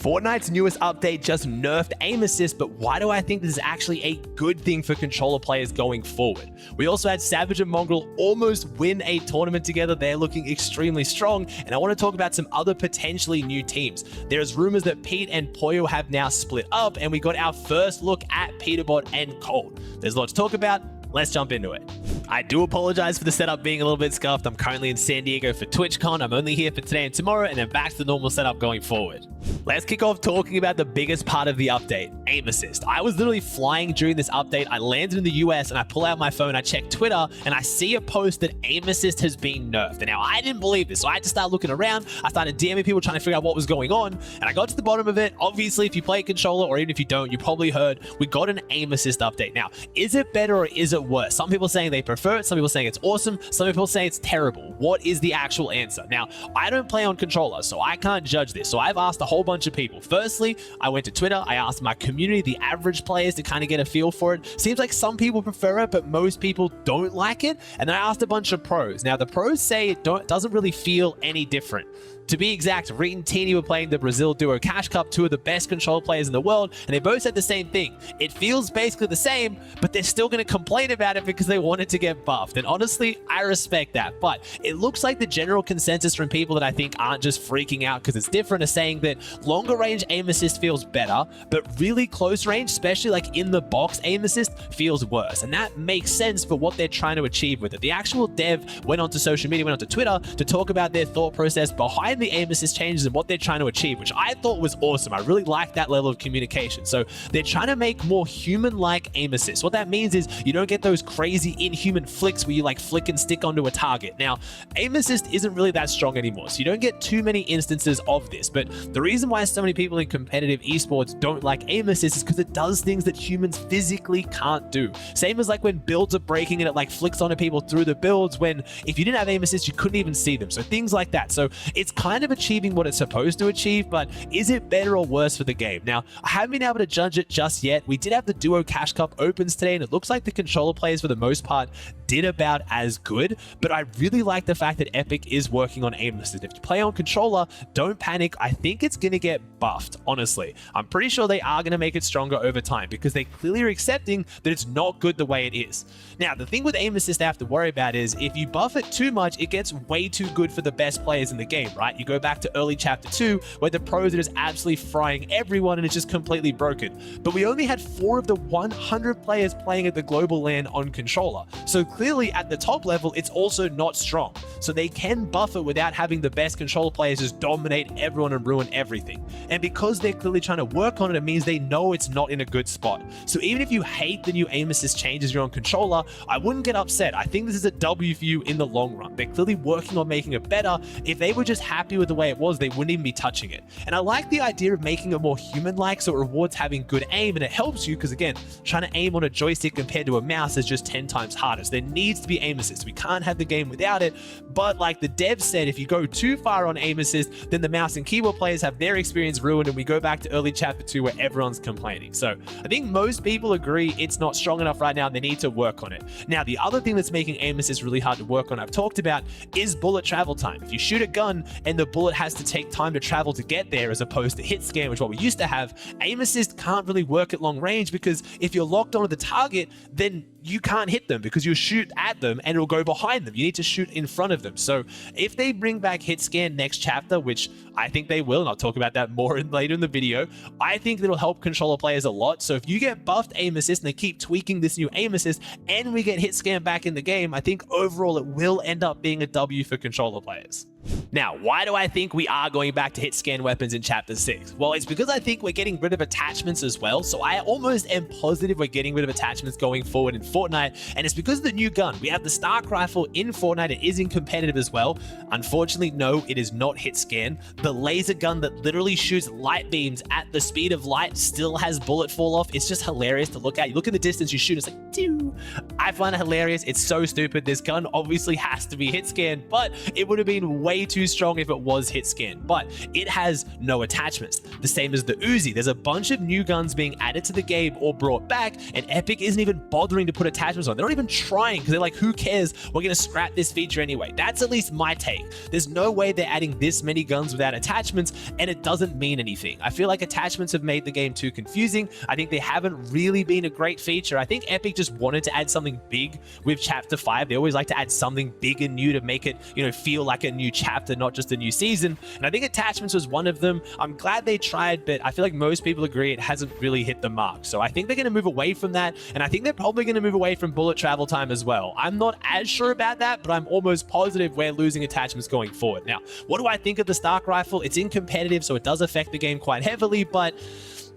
Fortnite's newest update just nerfed aim assist, but why do I think this is actually a good thing for controller players going forward? We also had Savage and Mongrel almost win a tournament together. They're looking extremely strong, and I want to talk about some other potentially new teams. There's rumors that Pete and Poyo have now split up, and we got our first look at Peterbot and Cold. There's a lot to talk about. Let's jump into it. I do apologize for the setup being a little bit scuffed. I'm currently in San Diego for TwitchCon. I'm only here for today and tomorrow, and then back to the normal setup going forward. Let's kick off talking about the biggest part of the update, aim assist. I was literally flying during this update. I landed in the US and I pull out my phone, I check Twitter, and I see a post that aim assist has been nerfed. And now I didn't believe this, so I had to start looking around. I started DMing people trying to figure out what was going on, and I got to the bottom of it. Obviously, if you play controller, or even if you don't, you probably heard we got an aim assist update. Now, is it better or is it worse? Some people saying they prefer it, some people saying it's awesome, some people say it's terrible. What is the actual answer? Now, I don't play on controller, so I can't judge this. So I've asked a whole bunch of people. Firstly, I went to Twitter, I asked my community, the average players, to kind of get a feel for it. Seems like some people prefer it, but most people don't like it. And then I asked a bunch of pros. Now, the pros say it doesn't really feel any different. To be exact, Reed and Teeny were playing the Brazil Duo Cash Cup, two of the best control players in the world, and they both said the same thing. It feels basically the same, but they're still going to complain about it because they want it to get buffed. And honestly, I respect that. But it looks like the general consensus from people that I think aren't just freaking out because it's different are saying that longer range aim assist feels better, but really close range, especially like in the box aim assist, feels worse. And that makes sense for what they're trying to achieve with it. The actual dev went onto social media, went onto Twitter to talk about their thought process behind the aim assist changes and what they're trying to achieve, which I thought was awesome. I really like that level of communication. So they're trying to make more human-like aim assist. What that means is you don't get those crazy inhuman flicks where you like flick and stick onto a target. Now, aim assist isn't really that strong anymore, so you don't get too many instances of this. But the reason why so many people in competitive esports don't like aim assist is because it does things that humans physically can't do. Same as like when builds are breaking and it like flicks onto people through the builds, when if you didn't have aim assist, you couldn't even see them. So things like that. So it's kind of achieving what it's supposed to achieve, but is it better or worse for the game? Now, I haven't been able to judge it just yet. We did have the Duo Cash Cup opens today, and it looks like the controller players for the most part did about as good, but I really like the fact that Epic is working on aim assist. If you play on controller, don't panic. I think it's going to get buffed, honestly. I'm pretty sure they are going to make it stronger over time because they clearly are accepting that it's not good the way it is. Now, the thing with aim assist I have to worry about is if you buff it too much, it gets way too good for the best players in the game, right? You go back to early chapter 2 where the pros are just absolutely frying everyone and it's just completely broken. But we only had 4 of the 100 players playing at the global LAN on controller. So clearly at the top level, it's also not strong. So they can buff it without having the best controller players just dominate everyone and ruin everything. And because they're clearly trying to work on it, it means they know it's not in a good spot. So even if you hate the new aim assist changes you're on controller, I wouldn't get upset. I think this is a W for you in the long run. They're clearly working on making it better. If they were just happy with the way it was, they wouldn't even be touching it. And I like the idea of making it more human-like, so it rewards having good aim, and it helps you because, again, trying to aim on a joystick compared to a mouse is just 10 times harder. So there needs to be aim assist. We can't have the game without it, but like the dev said, if you go too far on aim assist, then the mouse and keyboard players have their experience ruined, and we go back to early chapter 2 where everyone's complaining. So I think most people agree it's not strong enough right now, and they need to work on it. Now, the other thing that's making aim assist really hard to work on, I've talked about, is bullet travel time. If you shoot a gun and the bullet has to take time to travel to get there as opposed to hit scan, which is what we used to have, aim assist can't really work at long range because if you're locked onto the target, then you can't hit them because you shoot at them and it'll go behind them. You need to shoot in front of them. So if they bring back hit scan next chapter, which I think they will, and I'll talk about that more later in the video, I think that'll help controller players a lot. So if you get buffed aim assist and they keep tweaking this new aim assist and we get hit scan back in the game, I think overall it will end up being a W for controller players. Now, why do I think we are going back to hit scan weapons in chapter 6? Well, it's because I think we're getting rid of attachments as well. So I almost am positive we're getting rid of attachments going forward in Fortnite. And it's because of the new gun. We have the Stark Rifle in Fortnite. It is in competitive as well. Unfortunately, no, it is not hit scan. The laser gun that literally shoots light beams at the speed of light still has bullet fall off. It's just hilarious to look at. You look in the distance, you shoot, it's like, doo. I find it hilarious. It's so stupid. This gun obviously has to be hit scan, but it would have been way too too strong if it was hit scan, but it has no attachments. The same as the Uzi. There's a bunch of new guns being added to the game or brought back, and Epic isn't even bothering to put attachments on. They're not even trying because they're like, who cares? We're going to scrap this feature anyway. That's at least my take. There's no way they're adding this many guns without attachments, and it doesn't mean anything. I feel like attachments have made the game too confusing. I think they haven't really been a great feature. I think Epic just wanted to add something big with Chapter 5. They always like to add something big and new to make it, feel like a new chapter, not just a new season. And I think attachments was one of them. I'm glad they tried, but I feel like most people agree it hasn't really hit the mark. So I think they're going to move away from that, and I think they're probably going to move away from bullet travel time as well. I'm not as sure about that, but I'm almost positive we're losing attachments going forward. Now, what do I think of the Stark Rifle? It's in competitive, so it does affect the game quite heavily, but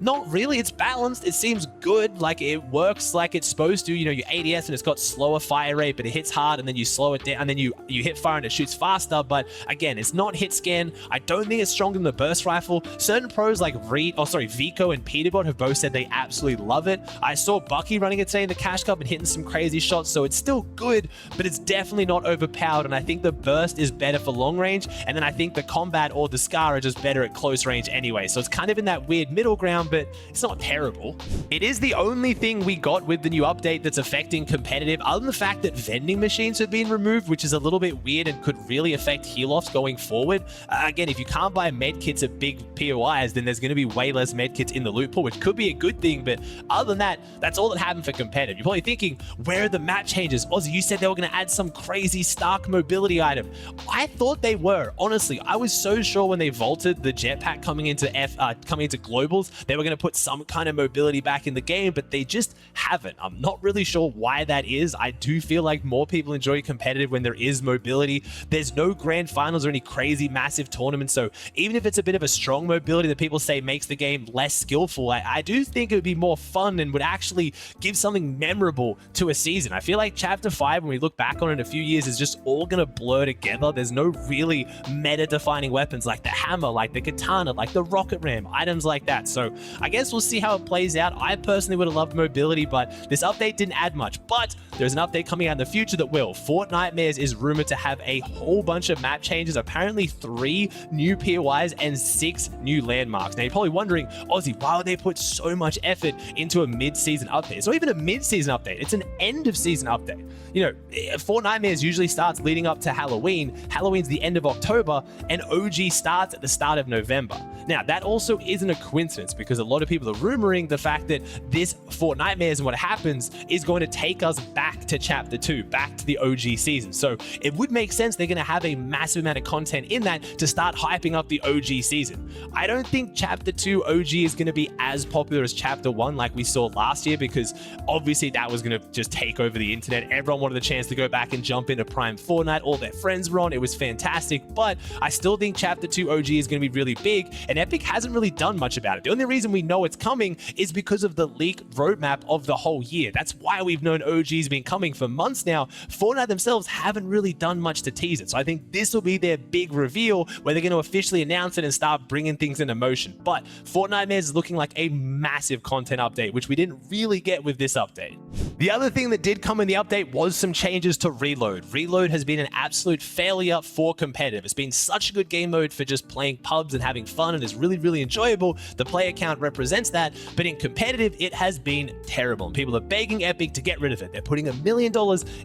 not really. It's balanced. It seems good. Like, it works like it's supposed to. Your ADS, and it's got slower fire rate, but it hits hard, and then you slow it down, and then you hit fire and it shoots faster. But again, it's not hit scan. I don't think it's stronger than the burst rifle. Certain pros like Vico and Peterbot have both said they absolutely love it. I saw Bucky running it today in the Cash Cup and hitting some crazy shots, so it's still good, but it's definitely not overpowered. And I think the burst is better for long range, and then I think the combat or the Scar are just better at close range anyway. So it's kind of in that weird middle ground, but it's not terrible. It is the only thing we got with the new update that's affecting competitive, other than the fact that vending machines have been removed, which is a little bit weird and could really affect heal-offs going forward. Again, if you can't buy med kits at big POIs, then there's going to be way less med kits in the loot pool, which could be a good thing, but other than that, that's all that happened for competitive. You're probably thinking, where are the map changes? Aussie, you said they were going to add some crazy Stark mobility item. I thought they were. Honestly, I was so sure when they vaulted the jetpack coming into globals, they were going to put some kind of mobility back in the game, but they just haven't. I'm not really sure why that is. I do feel like more people enjoy competitive when there is mobility. There's no grand finals or any crazy massive tournaments, so even if it's a bit of a strong mobility that people say makes the game less skillful, I do think it would be more fun and would actually give something memorable to a season. I feel like Chapter 5, when we look back on it in a few years, is just all gonna blur together. There's no really meta-defining weapons like the hammer, like the katana, like the rocket ram, items like that. So I guess we'll see how it plays out. I personally would have loved mobility, but this update didn't add much. But there's an update coming out in the future that will. Fortnite is rumored to have a whole bunch of map changes, apparently 3 new POIs and 6 new landmarks. Now you're probably wondering, Aussie, why would they put so much effort into a mid-season update? It's not even a mid-season update, it's an end-of-season update. Fortnite usually starts leading up to Halloween. Halloween's the end of October, and OG starts at the start of November. Now, that also isn't a coincidence, because a lot of people are rumoring the fact that this Fortnite and what happens is going to take us back to Chapter 2, back to the OG season. So it would make sense they're going to have a massive amount of content in that to start hyping up the OG season. I don't think Chapter 2 OG is going to be as popular as Chapter 1 like we saw last year, because obviously that was going to just take over the internet. Everyone wanted the chance to go back and jump into Prime Fortnite. All their friends were on. It was fantastic, but I still think Chapter 2 OG is going to be really big, and Epic hasn't really done much about it. The only reason we know it's coming is because of the leaked roadmap of the whole year. That's why we've known OG's been coming for months now. Fortnite themselves haven't really done much to tease it, so I think this will be their big reveal where they're going to officially announce it and start bringing things into motion. But Fortnite is looking like a massive content update, which we didn't really get with this update. The other thing that did come in the update was some changes to Reload. Reload has been an absolute failure for competitive. It's been such a good game mode for just playing pubs and having fun, and is really, really enjoyable. The player count represents that, but in competitive, it has been terrible, and people are begging Epic to get rid of it. They're putting $1 million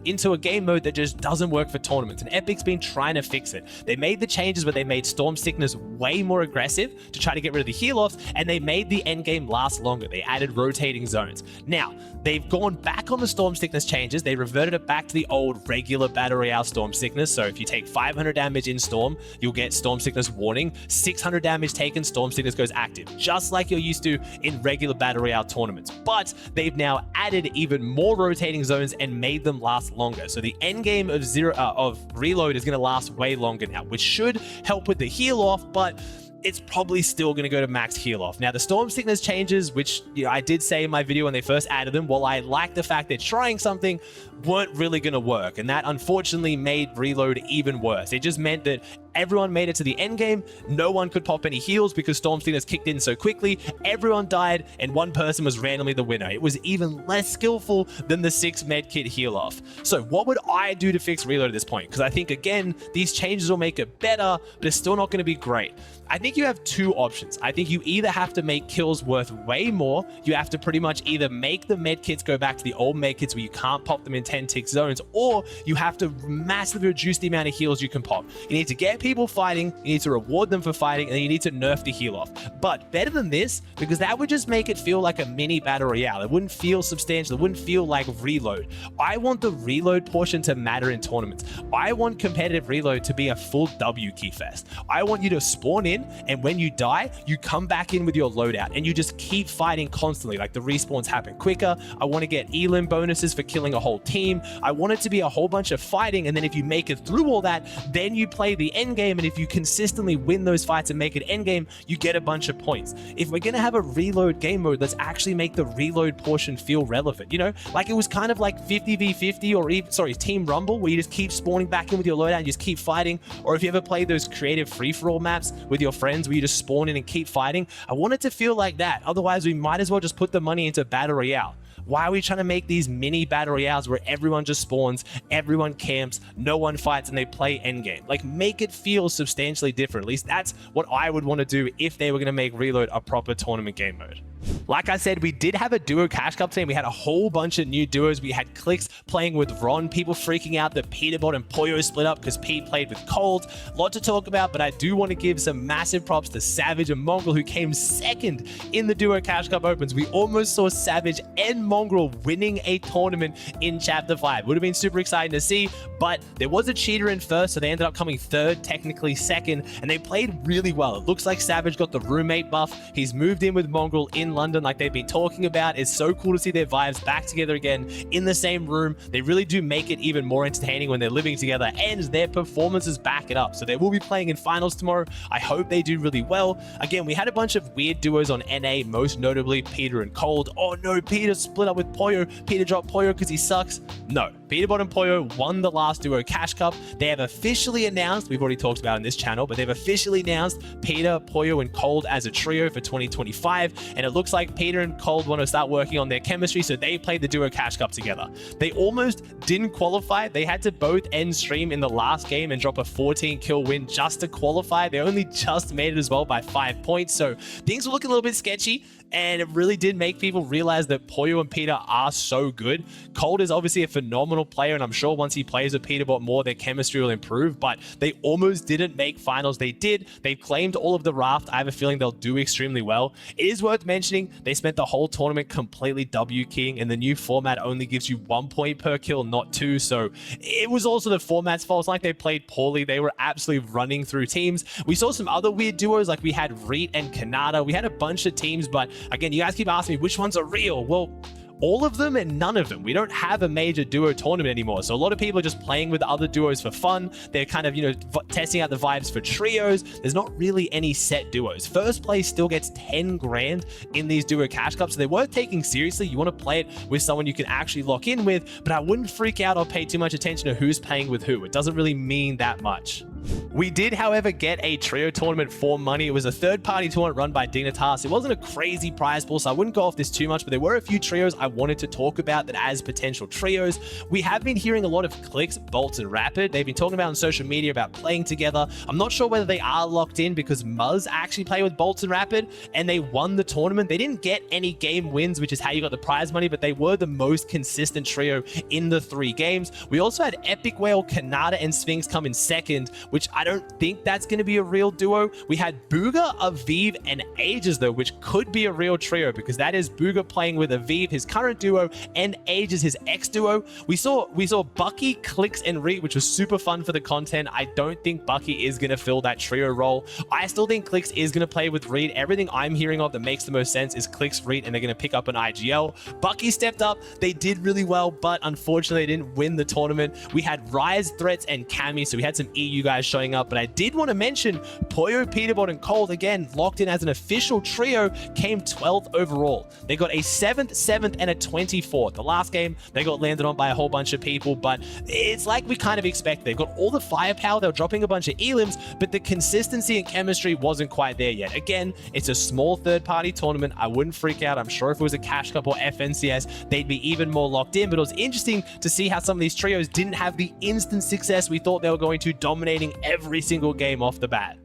into a game mode that just doesn't work for tournaments, and Epic's been trying to fix it. They made the changes where they made Storm Sickness way more aggressive to try to get rid of the heal-offs, and they made the endgame last longer. They added rotating zones. Now, they've gone back on the Storm Sickness changes. They reverted it back to the old regular Battle Royale Storm Sickness. So if you take 500 damage in Storm, you'll get Storm Sickness warning. 600 damage taken, Storm Sickness goes active, just like you're used to in regular Battle Royale tournaments. But they've now added even more rotating zones and made them last longer. So the end game of Reload is going to last way longer now, which should help with the heal off, but it's probably still going to go to max heal off. Now, the Storm Sickness changes, which I did say in my video when they first added them, while I like the fact they're trying something, weren't really going to work. And that unfortunately made Reload even worse. It just meant that Everyone made it to the end game. No one could pop any heals because Storm Stingers kicked in so quickly. Everyone died, and one person was randomly the winner. It was even less skillful than the 6 medkit heal off. So what would I do to fix reload at this point? Because I think, again, these changes will make it better, but it's still not going to be great. I think you have 2 options. I think you either have to make kills worth way more. You have to pretty much either make the medkits go back to the old medkits where you can't pop them in 10-tick zones, or you have to massively reduce the amount of heals you can pop. You need to get people fighting, you need to reward them for fighting, and then you need to nerf the heal off. But better than this, because that would just make it feel like a mini battle royale. It wouldn't feel substantial. It wouldn't feel like reload. I want the reload portion to matter in tournaments. I want competitive reload to be a full W key fest. I want you to spawn in, and when you die, you come back in with your loadout and you just keep fighting constantly. Like, the respawns happen quicker. I want to get elim bonuses for killing a whole team. I want it to be a whole bunch of fighting, and then if you make it through all that, then you play the end game, and if you consistently win those fights and make it end game, you get a bunch of points. If we're gonna have a reload game mode, let's actually make the reload portion feel relevant. You know, like it was kind of like 50v50, or even, sorry, Team Rumble, where you just keep spawning back in with your loadout and just keep fighting. Or if you ever play those creative free-for-all maps with your friends where you just spawn in and keep fighting, I want it to feel like that. Otherwise, we might as well just put the money into battle royale. Why are we trying to make these mini battle royales where everyone just spawns, everyone camps, no one fights, and they play endgame? Like, make it feel substantially different. At least that's what I would want to do if they were going to make Reload a proper tournament game mode. Like I said, we did have a duo cash cup team. We had a whole bunch of new duos. We had Clicks playing with Ron, people freaking out that Peterbot and Pollo split up because Pete played with Cold. A lot to talk about, but I do want to give some massive props to Savage and Mongrel, who came second in the duo cash cup opens. We almost saw Savage and Mongrel winning a tournament in Chapter 5. Would have been super exciting to see, but there was a cheater in first, so they ended up coming third, technically second, and they played really well. It looks like Savage got the roommate buff. He's moved in with Mongrel in London like they've been talking about. It's so cool to see their vibes back together again in the same room. They really do make it even more entertaining when they're living together, and their performances back it up. So they will be playing in finals tomorrow. I hope they do really well. Again, we had a bunch of weird duos on NA, most notably Peter and Cold. Oh no, Peter split up with Pollo. Peter dropped Pollo because he sucks. No, Peterbot and Pollo won the last duo cash cup. They have officially announced, we've already talked about in this channel, but they've officially announced Peter, Pollo, and Cold as a trio for 2025. And it looks like Peter and Cold want to start working on their chemistry, so they played the duo cash cup together. They almost didn't qualify. They had to both end stream in the last game and drop a 14 kill win just to qualify. They only just made it as well by 5 points. So things were looking a little bit sketchy, and it really did make people realize that Pollo and Peter are so good. Cold is obviously a phenomenal player, and I'm sure once he plays with Peterbot more, their chemistry will improve, but they almost didn't make finals. They did. They've claimed all of the raft. I have a feeling they'll do extremely well. It is worth mentioning, they spent the whole tournament completely W-keying, and the new format only gives you 1 point per kill, not 2, so it was also the format's fault. It's like they played poorly. They were absolutely running through teams. We saw some other weird duos, like we had Reet and Kanata. We had a bunch of teams, but again, you guys keep asking me which ones are real. Well, all of them and none of them. We don't have a major duo tournament anymore, so a lot of people are just playing with other duos for fun. They're kind of, you know, testing out the vibes for trios. There's not really any set duos. First place still gets 10 grand in these duo cash cups, so they're worth taking seriously. You want to play it with someone you can actually lock in with, but I wouldn't freak out or pay too much attention to who's playing with who. It doesn't really mean that much. We did, however, get a trio tournament for money. It was a third-party tournament run by Dignitas. It wasn't a crazy prize pool, so I wouldn't go off this too much, but there were a few trios I wanted to talk about that as potential trios. We have been hearing a lot of Clicks, Bolts, and Rapid. They've been talking about on social media about playing together. I'm not sure whether they are locked in because Muzz actually played with Bolts and Rapid, and they won the tournament. They didn't get any game wins, which is how you got the prize money, but they were the most consistent trio in the 3 games. We also had Epic Whale, Kanata, and Sphinx come in second, which I don't think that's going to be a real duo. We had Booga, Aviv, and Aegis, though, which could be a real trio because that is Booga playing with Aviv, his current duo, and Aegis, his ex-duo. We saw Bucky, Clicks, and Reet, which was super fun for the content. I don't think Bucky is going to fill that trio role. I still think Clicks is going to play with Reet. Everything I'm hearing of that makes the most sense is Clicks, Reet, and they're going to pick up an IGL. Bucky stepped up. They did really well, but unfortunately, they didn't win the tournament. We had Rise, Threats, and Cammy, so we had some EU guys showing up, but I did want to mention Poyo, Peterbot, and Cold, again, locked in as an official trio, came 12th overall. They got a 7th, 7th, and a 24th. The last game, they got landed on by a whole bunch of people, but it's like we kind of expect. They've got all the firepower, they were dropping a bunch of elims, but the consistency and chemistry wasn't quite there yet. Again, it's a small third-party tournament. I wouldn't freak out. I'm sure if it was a Cash Cup or FNCS, they'd be even more locked in, but it was interesting to see how some of these trios didn't have the instant success we thought they were going to, dominating every single game off the bat.